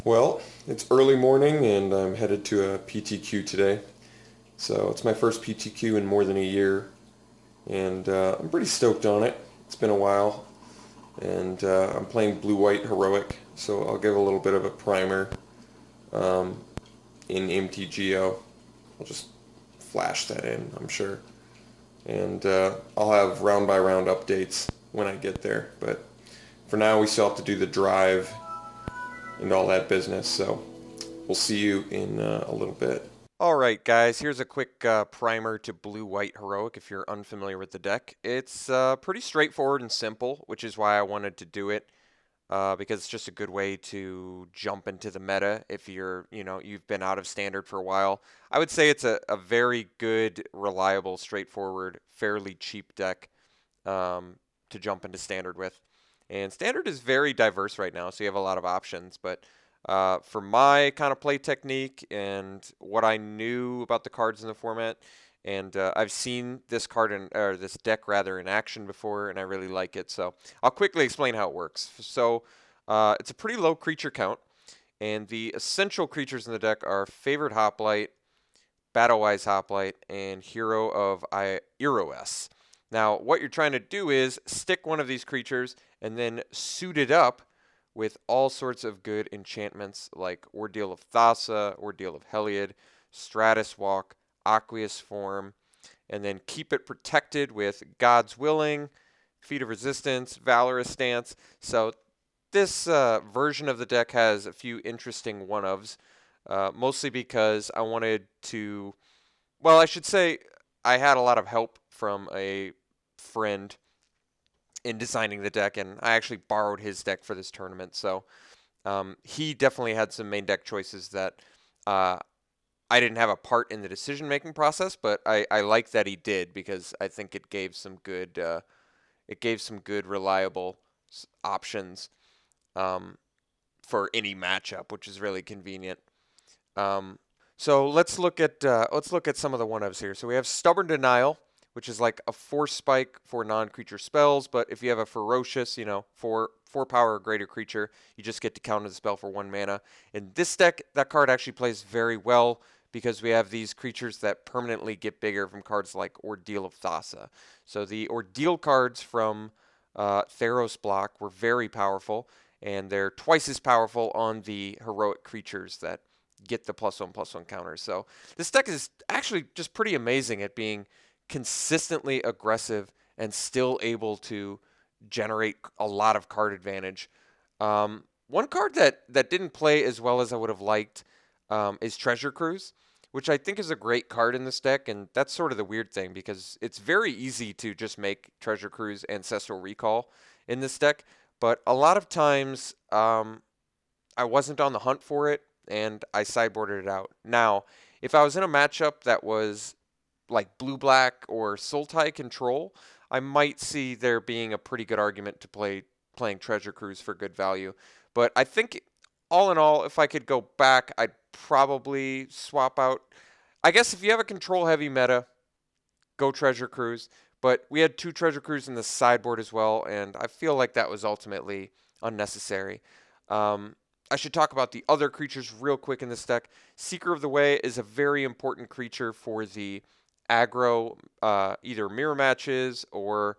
Well, it's early morning and I'm headed to a PTQ today. So it's my first PTQ in more than a year, and I'm pretty stoked on it. It's been a while, and I'm playing Blue-White Heroic, so I'll give a little bit of a primer um, in MTGO. I'll just flash that in, I'm sure. And I'll have round-by-round updates when I get there. But for now, we still have to do the drive and all that business, so we'll see you in a little bit. Alright guys, here's a quick primer to Blue-White Heroic if you're unfamiliar with the deck. It's pretty straightforward and simple, which is why I wanted to do it, because it's just a good way to jump into the meta if you've been out of Standard for a while. I would say it's a very good, reliable, straightforward, fairly cheap deck to jump into Standard with. And Standard is very diverse right now, so you have a lot of options, but for my kind of play technique and what I knew about the cards in the format, and I've seen this this deck rather in action before, and I really like it. So I'll quickly explain how it works. So it's a pretty low creature count, and the essential creatures in the deck are Favored Hoplite, Battle-Wise Hoplite, and Hero of Iroes. Now, what you're trying to do is stick one of these creatures and then suit it up with all sorts of good enchantments like Ordeal of Thassa, Ordeal of Heliod, Stratus Walk, Aqueous Form, and then keep it protected with God's Willing, Feat of Resistance, Valorous Stance. So this version of the deck has a few interesting one-ofs, mostly because I wanted to, well, I should say I had a lot of help from a friend in designing the deck, and I actually borrowed his deck for this tournament. So he definitely had some main deck choices that I didn't have a part in the decision-making process, but I like that he did because I think it gave some good reliable options for any matchup, which is really convenient. So let's look at some of the one-ofs here. So we have Stubborn Denial, which is like a 4 spike for non-creature spells, but if you have a ferocious, 4 power or greater creature, you just get to counter the spell for 1 mana. In this deck, that card actually plays very well because we have these creatures that permanently get bigger from cards like Ordeal of Thassa. So the Ordeal cards from Theros block were very powerful, and they're twice as powerful on the heroic creatures that get the +1/+1 counters. So this deck is actually just pretty amazing at being consistently aggressive and still able to generate a lot of card advantage. One card that didn't play as well as I would have liked is Treasure Cruise, which I think is a great card in this deck, and that's sort of the weird thing because it's very easy to just make Treasure Cruise Ancestral Recall in this deck, but a lot of times I wasn't on the hunt for it, and I sideboarded it out. Now, if I was in a matchup that was like blue-black or Sultai control, I might see there being a pretty good argument to playing Treasure Cruise for good value. But I think all in all, if I could go back, I'd probably swap out. I guess if you have a control-heavy meta, go Treasure Cruise. But we had 2 Treasure Cruise in the sideboard as well, and I feel like that was ultimately unnecessary. I should talk about the other creatures real quick in this deck. Seeker of the Way is a very important creature for the aggro, either mirror matches or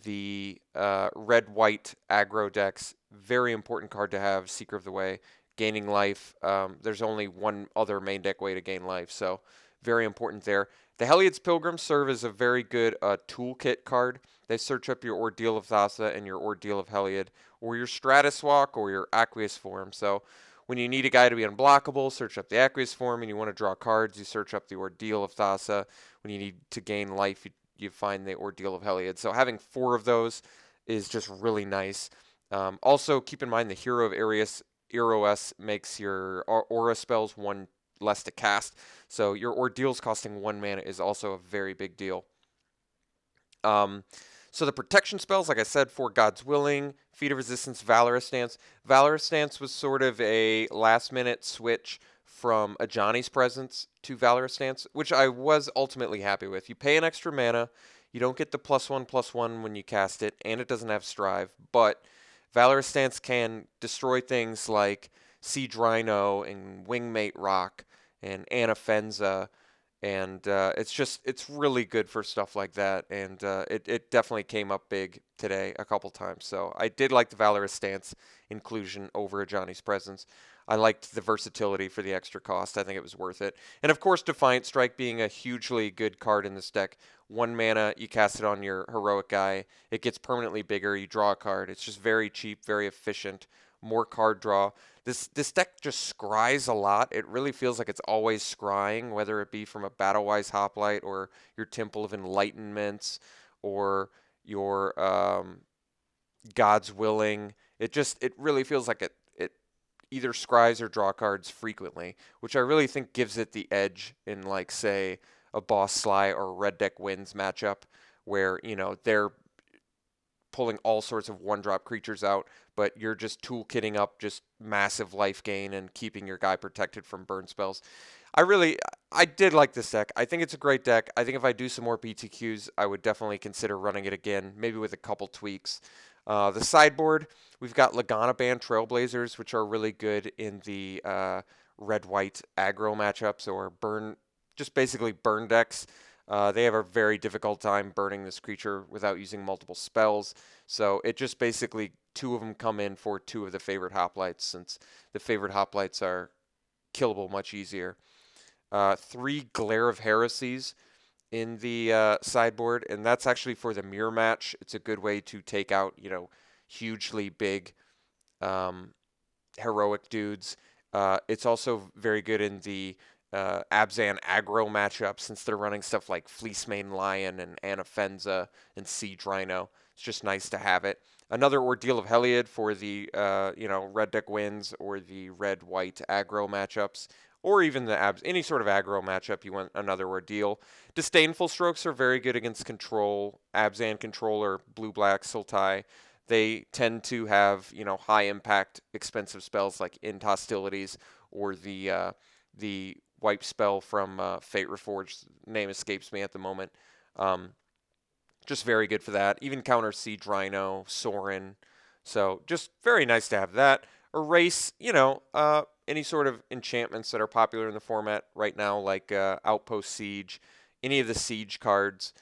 the red-white aggro decks. Very important card to have, Seeker of the Way. Gaining life. There's only one other main deck way to gain life, so very important there. The Heliod's Pilgrim serve as a very good toolkit card. They search up your Ordeal of Thassa and your Ordeal of Heliod, or your Stratus Walk or your Aqueous Form. So when you need a guy to be unblockable, search up the Aqueous Form, and you want to draw cards, you search up the Ordeal of Thassa. When you need to gain life, you find the Ordeal of Heliod. So having 4 of those is just really nice. Also, keep in mind the Hero of Iroes makes your aura spells 1 less to cast. So your Ordeals costing 1 mana is also a very big deal. So the protection spells, like I said, for God's Willing, Feat of Resistance, Valorous Stance. Valorous Stance was sort of a last-minute switch from a Johnny's Presence to Valorous Stance, which I was ultimately happy with. You pay an extra mana, you don't get the +1/+1 when you cast it, and it doesn't have Strive, but Valorous Stance can destroy things like Siege Rhino and Wingmate Rock and Anafenza. And it's really good for stuff like that. And it definitely came up big today a couple times. So I did like the Valorous Stance inclusion over Johnny's Presence. I liked the versatility for the extra cost. I think it was worth it. And of course, Defiant Strike being a hugely good card in this deck. 1 mana, you cast it on your heroic guy. It gets permanently bigger. You draw a card. It's just very cheap, very efficient. More card draw. This deck just scries a lot. It really feels like it's always scrying, whether it be from a Battlewise Hoplite or your Temple of Enlightenments or your God's Willing. It really feels like it either scries or draw cards frequently, which I really think gives it the edge in, like, say, a Boss Sly or Red Deck Wins matchup where, you know, they're pulling all sorts of one-drop creatures out, but you're just toolkitting up just massive life gain and keeping your guy protected from burn spells. I did like this deck. I think it's a great deck. I think if I do some more PTQs, I would definitely consider running it again, maybe with a couple tweaks. The sideboard, we've got Lagana Band Trailblazers, which are really good in the red-white aggro matchups or burn, just basically burn decks. They have a very difficult time burning this creature without using multiple spells. So it just basically 2 of them come in for 2 of the favorite hoplites, since the favorite hoplites are killable much easier. 3 Glare of Heresies in the sideboard, and that's actually for the mirror match. It's a good way to take out, you know, hugely big heroic dudes. It's also very good in the Abzan aggro matchup, since they're running stuff like Fleecemane Lion and Anafenza and Siege Rhino. It's just nice to have it. Another Ordeal of Heliod for the you know, Red Deck Wins or the red-white aggro matchups, or even the any sort of aggro matchup you want another Ordeal. Disdainful Strokes are very good against control, Abzan Controller, blue-black Sultai. They tend to have, you know, high-impact, expensive spells like End Hostilities or the wipe spell from Fate Reforged. Name escapes me at the moment. Just very good for that. Even counter Siege Rhino, Sorin. So just very nice to have that. Erase, you know, any sort of enchantments that are popular in the format right now, like Outpost Siege, any of the Siege cards.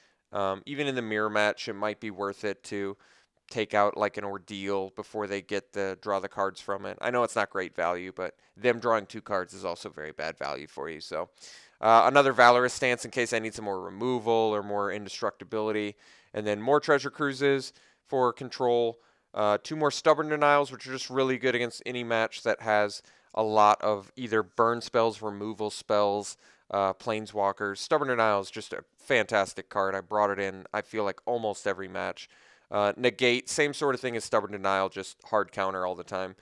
Even in the mirror match, it might be worth it to take out like an Ordeal before they get the draw the cards from it. I know it's not great value, but them drawing 2 cards is also very bad value for you. So another Valorous Stance in case I need some more removal or more indestructibility. And then more Treasure Cruises for control. 2 more Stubborn Denials, which are just really good against any match that has a lot of either burn spells, removal spells, Planeswalkers. Stubborn Denial is just a fantastic card. I brought it in, I feel like, almost every match. Negate, same sort of thing as Stubborn Denial, just hard counter all the time.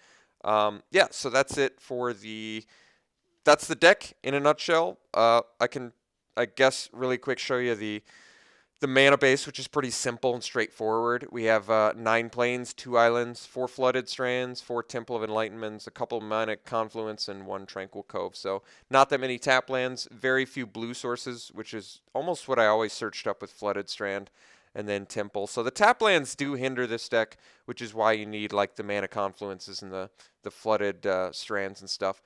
Yeah, so that's it for that's the deck in a nutshell. I can, I guess, really quick show you the mana base, which is pretty simple and straightforward. We have 9 plains, 2 islands, 4 flooded strands, 4 Temple of Enlightenments, a couple Manic Confluence, and 1 Tranquil Cove. So not that many tap lands, very few blue sources, which is almost what I always searched up with Flooded Strand, and then Temple. So the tap lands do hinder this deck, which is why you need like the Mana Confluences and the flooded strands and stuff.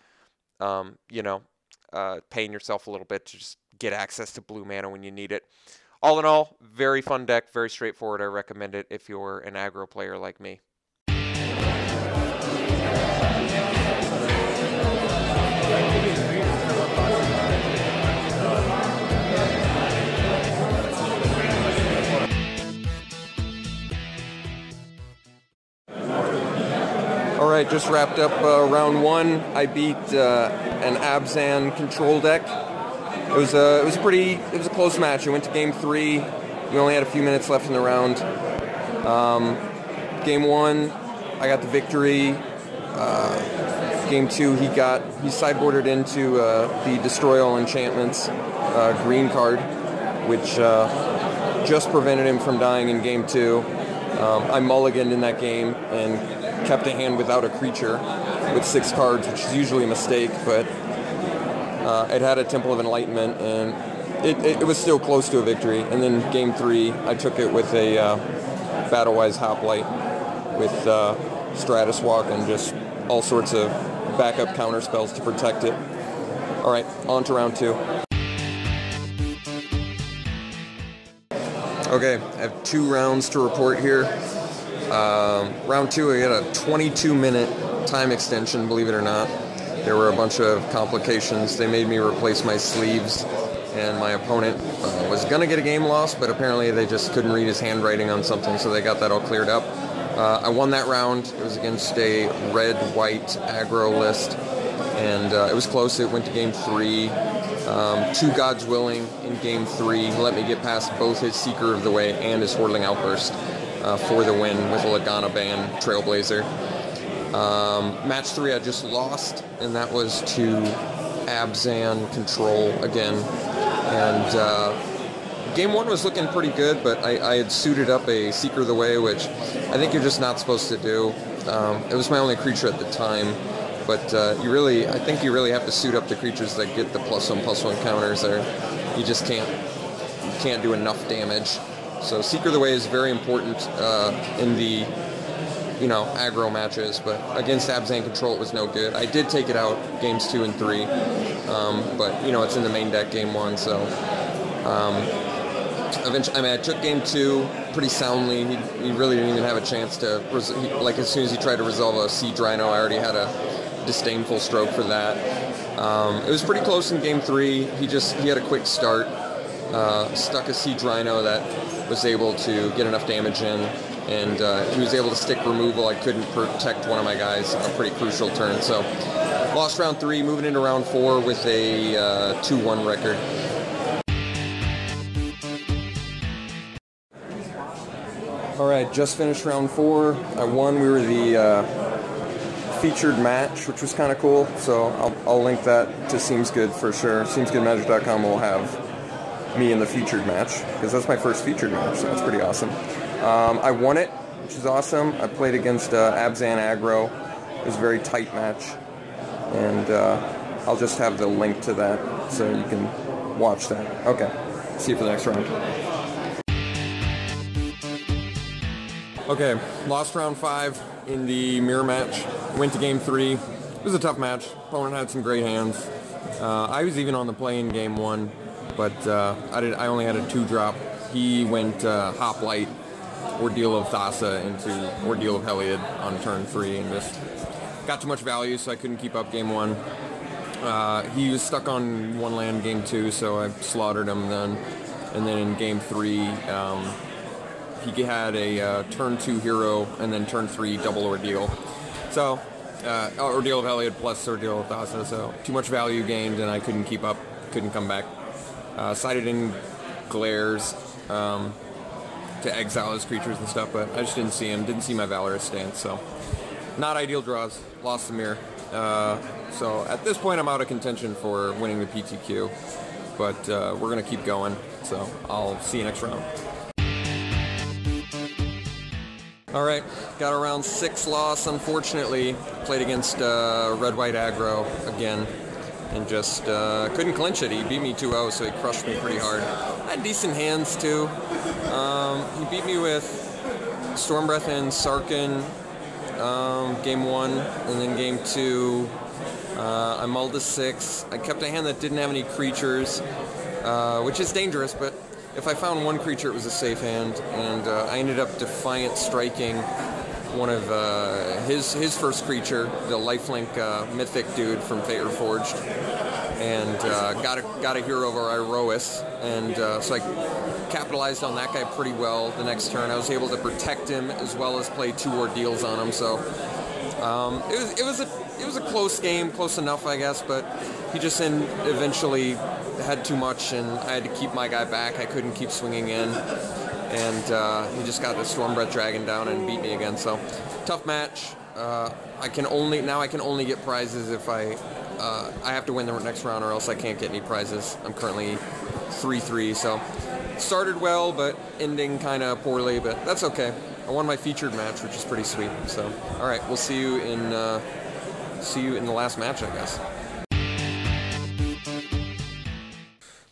You know, paying yourself a little bit to just get access to blue mana when you need it. All in all, very fun deck, very straightforward. I recommend it if you're an aggro player like me. All right, just wrapped up round 1. I beat an Abzan control deck. It was a close match. It went to game 3. We only had a few minutes left in the round. Game 1, I got the victory. Game 2, he sideboarded into the Destroy All Enchantments green card, which just prevented him from dying in game 2. I mulliganed in that game and kept a hand without a creature with 6 cards, which is usually a mistake, but it had a Temple of Enlightenment, and it was still close to a victory. And then game 3, I took it with a Battlewise Hoplite with Stratus Walk and just all sorts of backup counter spells to protect it. Alright, on to round 2. Okay, I have 2 rounds to report here. Round 2, I got a 22-minute time extension, believe it or not. There were a bunch of complications. They made me replace my sleeves, and my opponent was going to get a game loss, but apparently they just couldn't read his handwriting on something, so they got that all cleared up. I won that round. It was against a red-white aggro list, and it was close. It went to game 3. 2 Gods Willing in game 3. He let me get past both his Seeker of the Way and his Hordling Outburst for the win with a Lagana Ban Trailblazer. Match 3 I just lost, and that was to Abzan Control again. And game 1 was looking pretty good, but I had suited up a Seeker of the Way, which I think you're just not supposed to do. It was my only creature at the time, but I think you really have to suit up the creatures that get the +1/+1 counters, or you just can't do enough damage. So Seeker of the Way is very important in the aggro matches, but against Abzan Control it was no good. I did take it out games 2 and 3, but it's in the main deck game 1, so eventually, I took game 2 pretty soundly. He really didn't even have a chance to, as soon as he tried to resolve a Sea Drino, I already had a disdainful stroke for that. It was pretty close in game 3. He had a quick start, stuck a Sea Drino that was able to get enough damage in, and he was able to stick removal. I couldn't protect one of my guys on a pretty crucial turn, so lost round 3, moving into round 4 with a 2-1 record. Alright, just finished round 4. I won. We were the featured match, which was kind of cool, so I'll link that to SeemsGood for sure. SeemsGoodMagic.com will have me in the featured match, because that's my first featured match, so that's pretty awesome. I won it, which is awesome. I played against Abzan Aggro. It was a very tight match, and I'll just have the link to that so you can watch that. Okay, see you for the next round. Okay, lost round 5 in the mirror match. Went to game 3. It was a tough match. Opponent had some great hands. I was even on the play in game 1, but I only had a 2-drop. He went Hoplite, Ordeal of Thassa into Ordeal of Heliod on turn 3, and just got too much value, so I couldn't keep up game 1. He was stuck on 1 land game 2, so I slaughtered him then. And then in game 3, he had a turn 2 hero, and then turn 3 double Ordeal. So, Ordeal of Heliod plus Ordeal of Thassa, so too much value gained, and I couldn't keep up, couldn't come back. Sided in Glares to exile his creatures and stuff, but I just didn't see him, didn't see my Valorous stance, so not ideal draws, lost the mirror. So at this point I'm out of contention for winning the PTQ, but we're going to keep going, so I'll see you next round. Alright, got a round 6 loss, unfortunately. Played against red-white aggro again, and just couldn't clinch it. He beat me 2-0, so he crushed me pretty hard. I had decent hands, too. He beat me with Stormbreath and Sarkin game 1, and then game 2, I mulled a 6. I kept a hand that didn't have any creatures, which is dangerous, but if I found one creature, it was a safe hand, and I ended up Defiant Striking one of his first creature, the lifelink mythic dude from Fate Reforged, and got a hero over Iroas, and so I capitalized on that guy pretty well the next turn. I was able to protect him as well as play 2 ordeals on him, so it was a close game, close enough, I guess, but he just eventually had too much, and I had to keep my guy back. I couldn't keep swinging in, and he just got the Stormbreath Dragon down and beat me again. So tough match. I can only get prizes if I have to win the next round, or else I can't get any prizes. I'm currently 3-3, so started well, but ending kind of poorly, but that's okay. I won my featured match, which is pretty sweet. So all right, we'll see you in the last match, I guess.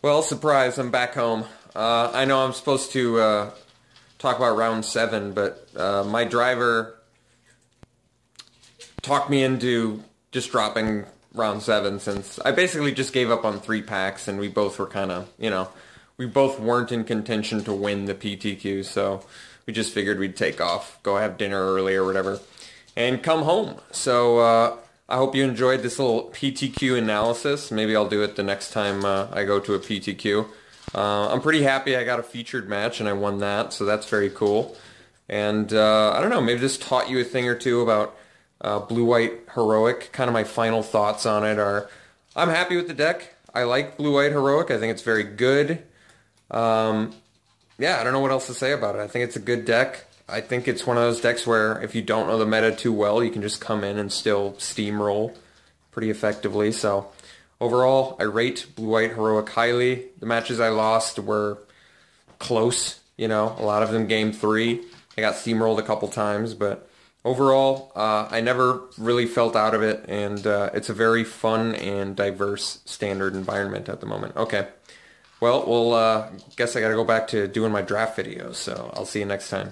Well, surprise, I'm back home. I know I'm supposed to talk about round 7, but my driver talked me into just dropping round 7 since I basically just gave up on 3 packs and we both were kind of, you know, we both weren't in contention to win the PTQ, so we just figured we'd take off, go have dinner early or whatever, and come home. So I hope you enjoyed this little PTQ analysis. Maybe I'll do it the next time I go to a PTQ. I'm pretty happy I got a featured match and I won that, so that's very cool. And I don't know, maybe this taught you a thing or two about Blue-White Heroic. Kind of my final thoughts on it are, I'm happy with the deck. I like Blue-White Heroic. I think it's very good. Yeah, I don't know what else to say about it. I think it's a good deck. I think it's one of those decks where if you don't know the meta too well, you can just come in and still steamroll pretty effectively. So overall, I rate Blue-White Heroic highly. The matches I lost were close, you know, a lot of them game 3. I got steamrolled a couple times, but overall, I never really felt out of it, and it's a very fun and diverse standard environment at the moment. Okay, well, guess I gotta go back to doing my draft videos, so I'll see you next time.